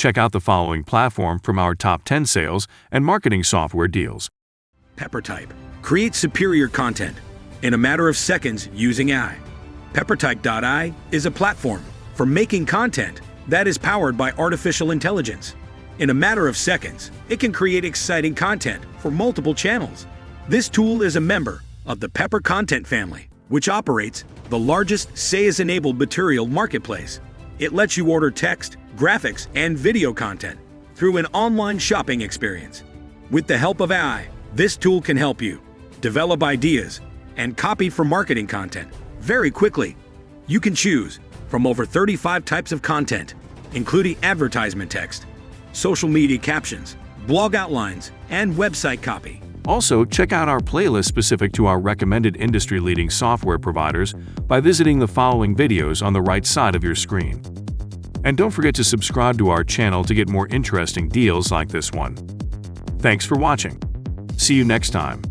Check out the following platform from our top 10 sales and marketing software deals. Peppertype. Create superior content in a matter of seconds using AI. Peppertype.ai is a platform for making content that is powered by artificial intelligence. In a matter of seconds, it can create exciting content for multiple channels. This tool is a member of the Pepper content family, which operates the largest SEO-enabled material marketplace. It lets you order text, graphics, and video content through an online shopping experience. With the help of AI, this tool can help you develop ideas and copy for marketing content very quickly. You can choose from over 35 types of content, including advertisement text, social media captions, blog outlines, and website copy. Also, check out our playlist specific to our recommended industry-leading software providers by visiting the following videos on the right side of your screen. And don't forget to subscribe to our channel to get more interesting deals like this one. Thanks for watching. See you next time.